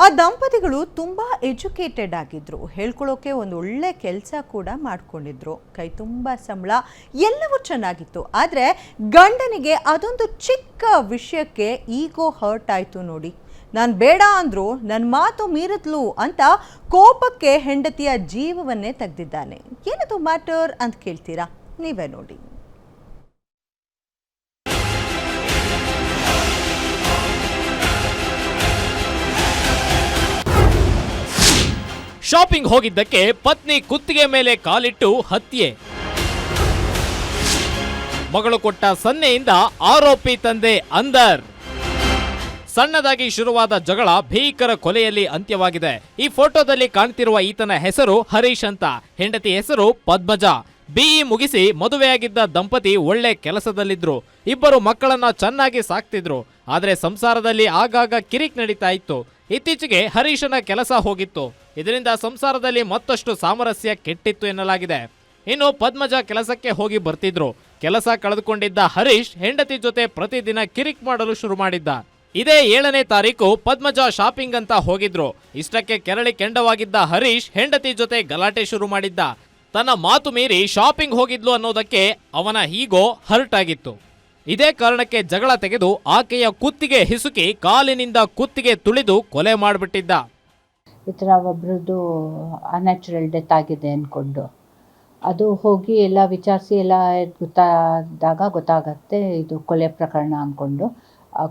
ಆ ದಂಪತಿಗಳು ತುಂಬಾ ಎಜುಕೇಟೆಡ್ ಆಗಿದ್ರು, ಹೇಳ್ಕೊಳ್ಳೋಕೆ ಒಂದು ಒಳ್ಳೆ ಕೆಲಸ ಕೂಡ ಮಾಡ್ಕೊಂಡಿದ್ರು, ಕೈ ತುಂಬಾ ಸಂಬಳ, ಎಲ್ಲವೂ ಚೆನ್ನಾಗಿತ್ತು. ಆದರೆ ಗಂಡನಿಗೆ ಅದೊಂದು ಚಿಕ್ಕ ವಿಷಯಕ್ಕೆ ಈಗೋ ಹರ್ಟ್ ಆಯ್ತು ನೋಡಿ. ನಾನು ಬೇಡ ಅಂದ್ರು ನನ್ನ ಮಾತು ಮೀರಿದ್ಲು ಅಂತ ಕೋಪಕ್ಕೆ ಹೆಂಡತಿಯ ಜೀವವನ್ನೇ ತೆಗೆದಿದ್ದಾನೆ. ಏನದು ಮ್ಯಾಟರ್ ಅಂತ ಕೇಳ್ತೀರಾ? ನೀವೇ ನೋಡಿ. ಶಾಪಿಂಗ್ ಹೋಗಿದ್ದಕ್ಕೆ ಪತ್ನಿ ಕುತ್ತಿಗೆ ಮೇಲೆ ಕಾಲಿಟ್ಟು ಹತ್ಯೆ. ಮಗಳು ಕೊಟ್ಟ ಸನ್ನೆಯಿಂದ ಆರೋಪಿ ತಂದೆ ಅಂದರ್. ಸಣ್ಣದಾಗಿ ಶುರುವಾದ ಜಗಳ ಭೀಕರ ಕೊಲೆಯಲ್ಲಿ ಅಂತ್ಯವಾಗಿದೆ. ಈ ಫೋಟೋದಲ್ಲಿ ಕಾಣ್ತಿರುವ ಈತನ ಹೆಸರು ಹರೀಶ್ ಅಂತ, ಹೆಂಡತಿ ಹೆಸರು ಪದ್ಮಜಾ. ಬಿಇ ಮುಗಿಸಿ ಮದುವೆಯಾಗಿದ್ದ ದಂಪತಿ ಒಳ್ಳೆ ಕೆಲಸದಲ್ಲಿದ್ರು, ಇಬ್ಬರು ಮಕ್ಕಳನ್ನ ಚೆನ್ನಾಗಿ ಸಾಕ್ತಿದ್ರು. ಆದ್ರೆ ಸಂಸಾರದಲ್ಲಿ ಆಗಾಗ ಕಿರಿಕ್ ನಡೀತಾ ಇತ್ತು. ಇತ್ತೀಚೆಗೆ ಹರೀಶನ ಕೆಲಸ ಹೋಗಿತ್ತು. ಇದರಿಂದ ಸಂಸಾರದಲ್ಲಿ ಮತ್ತಷ್ಟು ಸಾಮರಸ್ಯ ಕೆಟ್ಟಿತ್ತು ಎನ್ನಲಾಗಿದೆ. ಇನ್ನು ಪದ್ಮಜಾ ಕೆಲಸಕ್ಕೆ ಹೋಗಿ ಬರ್ತಿದ್ರು. ಕೆಲಸ ಕಳೆದುಕೊಂಡಿದ್ದ ಹರೀಶ್ ಹೆಂಡತಿ ಜೊತೆ ಪ್ರತಿದಿನ ಕಿರಿಕ್ ಮಾಡಲು ಶುರು ಮಾಡಿದ್ದ. ಇದೇ 7ನೇ ತಾರೀಕು ಪದ್ಮಜಾ ಶಾಪಿಂಗ್ ಅಂತ ಹೋಗಿದ್ರು. ಇಷ್ಟಕ್ಕೆ ಕೆರಳಿ ಕೆಂಡವಾಗಿದ್ದ ಹರೀಶ್ ಹೆಂಡತಿ ಜೊತೆ ಗಲಾಟೆ ಶುರು ಮಾಡಿದ್ದ. ತನ್ನ ಮಾತು ಮೀರಿ ಶಾಪಿಂಗ್ ಹೋಗಿದ್ಲು ಅನ್ನೋದಕ್ಕೆ ಅವನ ಈಗೋ ಹರ್ಟ್ ಆಗಿತ್ತು. ಇದೇ ಕಾರಣಕ್ಕೆ ಜಗಳ ತೆಗೆದು ಆಕೆಯ ಕುತ್ತಿಗೆ ಹಿಸುಕಿ ಕಾಲಿನಿಂದ ಕುತ್ತಿಗೆ ತುಳಿದು ಕೊಲೆ ಮಾಡಿಬಿಟ್ಟಿದ್ದ. ಈ ಥರ ಒಬ್ರದ್ದು ಅನ್ಯಾಚುರಲ್ ಡೆತ್ ಆಗಿದೆ ಅಂದ್ಕೊಂಡು ಅದು ಹೋಗಿ ಎಲ್ಲ ವಿಚಾರಿಸಿ ಎಲ್ಲ ಗೊತ್ತಾಗತ್ತೆ ಇದು ಕೊಲೆ ಪ್ರಕರಣ ಅಂದ್ಕೊಂಡು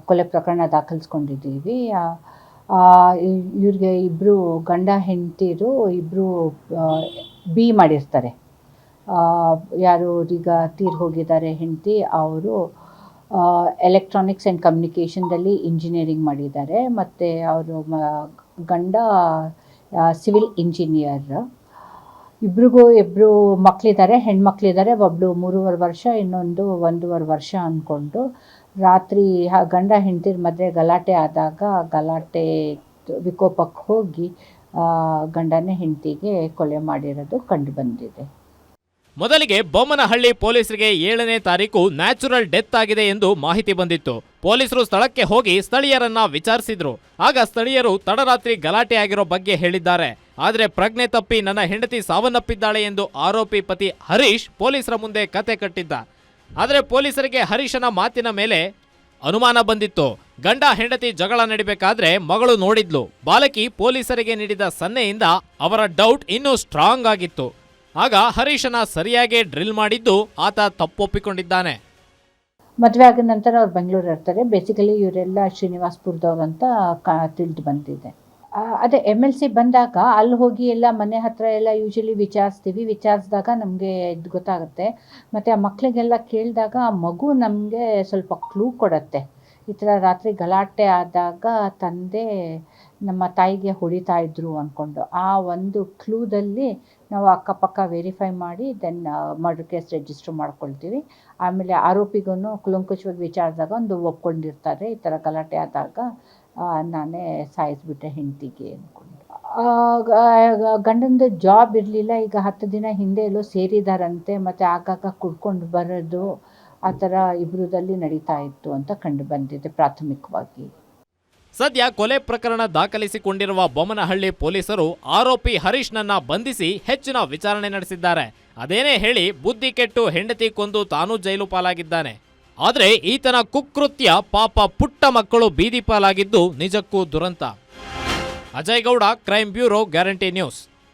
ಕೊಲೆ ಪ್ರಕರಣ ದಾಖಲಿಸ್ಕೊಂಡಿದ್ದೀವಿ. ಇವ್ರಿಗೆ ಇಬ್ಬರು ಗಂಡ ಹೆಂಡತಿರು ಇಬ್ಬರು ಬಿ ಮಾಡಿರ್ತಾರೆ. ಯಾರು ಈಗ ತೀರ್ ಹೋಗಿದ್ದಾರೆ ಹೆಂಡತಿ, ಅವರು ಎಲೆಕ್ಟ್ರಾನಿಕ್ಸ್ ಆ್ಯಂಡ್ ಕಮ್ಯುನಿಕೇಷನ್ದಲ್ಲಿ ಇಂಜಿನಿಯರಿಂಗ್ ಮಾಡಿದ್ದಾರೆ. ಮತ್ತು ಅವರು ಗಂಡ ಸಿವಿಲ್ ಇಂಜಿನಿಯರ್. ಇಬ್ಬರು ಮಕ್ಕಳಿದ್ದಾರೆ, ಹೆಣ್ಮಕ್ಳಿದ್ದಾರೆ. ಒಬ್ಬಳು 3.5 ವರ್ಷ, ಇನ್ನೊಂದು 1.5 ವರ್ಷ ಅಂದ್ಕೊಂಡು ರಾತ್ರಿ ಗಂಡ ಹೆಂಡತಿರ ಮಧ್ಯೆ ಗಲಾಟೆ ಆದಾಗ ಗಲಾಟೆ ವಿಕೋಪಕ್ಕೆ ಹೋಗಿ ಗಂಡನೇ ಹೆಂಡತಿಗೆ ಕೊಲೆ ಮಾಡಿರೋದು ಕಂಡು ಬಂದಿದೆ. ಮೊದಲಿಗೆ ಬೊಮ್ಮನಹಳ್ಳಿ ಪೊಲೀಸರಿಗೆ 7ನೇ ತಾರೀಕು ನ್ಯಾಚುರಲ್ ಡೆತ್ ಆಗಿದೆ ಎಂದು ಮಾಹಿತಿ ಬಂದಿತ್ತು. ಪೊಲೀಸರು ಸ್ಥಳಕ್ಕೆ ಹೋಗಿ ಸ್ಥಳೀಯರನ್ನ ವಿಚಾರಿಸಿದ್ರು. ಆಗ ಸ್ಥಳೀಯರು ತಡರಾತ್ರಿ ಗಲಾಟೆ ಆಗಿರೋ ಬಗ್ಗೆ ಹೇಳಿದ್ದಾರೆ. ಆದರೆ ಪ್ರಜ್ಞೆ ತಪ್ಪಿ ನನ್ನ ಹೆಂಡತಿ ಸಾವನ್ನಪ್ಪಿದ್ದಾಳೆ ಎಂದು ಆರೋಪಿ ಪತಿ ಹರೀಶ್ ಪೊಲೀಸರ ಮುಂದೆ ಕತೆ ಕಟ್ಟಿದ್ದ. ಆದರೆ ಪೊಲೀಸರಿಗೆ ಹರೀಶನ ಮಾತಿನ ಮೇಲೆ ಅನುಮಾನ ಬಂದಿತ್ತು. ಗಂಡ ಹೆಂಡತಿ ಜಗಳ ನಡಿಬೇಕಾದ್ರೆ ಮಗಳು ನೋಡಿದ್ಲು. ಬಾಲಕಿ ಪೊಲೀಸರಿಗೆ ನೀಡಿದ ಸನ್ನೆಯಿಂದ ಅವರ ಡೌಟ್ ಇನ್ನೂ ಸ್ಟ್ರಾಂಗ್ ಆಗಿತ್ತು. ಆಗ ಹರೀಶನ ಸರಿಯಾಗಿ ಡ್ರಿಲ್ ಮಾಡಿದ್ದು ಆತ ತಪ್ಪೊಪ್ಪಿಕೊಂಡಿದ್ದಾನೆ. ಮದುವೆ ಆದ ನಂತರ ಅವ್ರು ಬೆಂಗಳೂರು ಇರ್ತಾರೆ. ಬೇಸಿಕಲಿ ಇವರೆಲ್ಲ ಶ್ರೀನಿವಾಸ್ಪುರದವ್ರು ಅಂತ ತಿಳಿದು ಬಂದಿದೆ. ಅದೇ MLC ಬಂದಾಗ ಅಲ್ಲಿ ಹೋಗಿ ಎಲ್ಲ ಮನೆ ಹತ್ರ ಎಲ್ಲ ಯೂಶಲಿ ವಿಚಾರಿಸಿದಾಗ ನಮಗೆ ಇದು ಗೊತ್ತಾಗುತ್ತೆ. ಮತ್ತು ಆ ಮಕ್ಕಳಿಗೆಲ್ಲ ಕೇಳಿದಾಗ ಆ ಮಗು ನಮಗೆ ಸ್ವಲ್ಪ ಕ್ಲೂ ಕೊಡುತ್ತೆ. ಈ ಥರ ರಾತ್ರಿ ಗಲಾಟೆ ಆದಾಗ ತಂದೆ ನಮ್ಮ ತಾಯಿಗೆ ಹೊಡಿತಾ ಇದ್ರು ಅಂದ್ಕೊಂಡು ಆ ಒಂದು ಕ್ಲೂದಲ್ಲಿ ನಾವು ಅಕ್ಕಪಕ್ಕ ವೆರಿಫೈ ಮಾಡಿ ದೆನ್ ಮರ್ಡರ್ ಕೇಸ್ ರಿಜಿಸ್ಟರ್ ಮಾಡ್ಕೊಳ್ತೀವಿ. ಆಮೇಲೆ ಆರೋಪಿಗೂ ಕುಲಂಕುಷವಾಗಿ ವಿಚಾರಿಸಿದಾಗ ಒಂದು ಒಪ್ಕೊಂಡಿರ್ತಾರೆ, ಈ ಥರ ಗಲಾಟೆ ಆದಾಗ ನಾನೇ ಸಾಯಿಸ್ಬಿಟ್ಟೆ ಹೆಂಡತಿಗೆ ಅಂದ್ಕೊಂಡು. ಗಂಡಂದು ಜಾಬ್ ಇರಲಿಲ್ಲ. ಈಗ 10 ದಿನ ಹಿಂದೆ ಎಲ್ಲೋ ಸೇರಿದಾರಂತೆ. ಮತ್ತು ಆಗಾಗ ಕುಡ್ಕೊಂಡು ಬರೋದು ಆ ಥರ ಇಬ್ಬರದಲ್ಲಿ ನಡೀತಾ ಇತ್ತು ಅಂತ ಕಂಡು ಬಂದಿದೆ ಪ್ರಾಥಮಿಕವಾಗಿ. ಸದ್ಯ ಕೊಲೆ ಪ್ರಕರಣ ದಾಖಲಿಸಿಕೊಂಡಿರುವ ಬೊಮ್ಮನಹಳ್ಳಿ ಪೊಲೀಸರು ಆರೋಪಿ ಹರೀಶ್ನನ್ನ ಬಂಧಿಸಿ ಹೆಚ್ಚಿನ ವಿಚಾರಣೆ ನಡೆಸಿದ್ದಾರೆ. ಅದೇನೇ ಹೇಳಿ ಬುದ್ಧಿ ಕೆಟ್ಟು ಹೆಂಡತಿ ಕೊಂದು ತಾನೂ ಜೈಲು ಪಾಲಾಗಿದ್ದಾನೆ. ಆದರೆ ಈತನ ಕುಕೃತ್ಯ ಪಾಪ ಪುಟ್ಟ ಮಕ್ಕಳು ಬೀದಿ ಪಾಲಾಗಿದ್ದು ನಿಜಕ್ಕೂ ದುರಂತ. Ajay Gowda, crime bureau, guarantee news.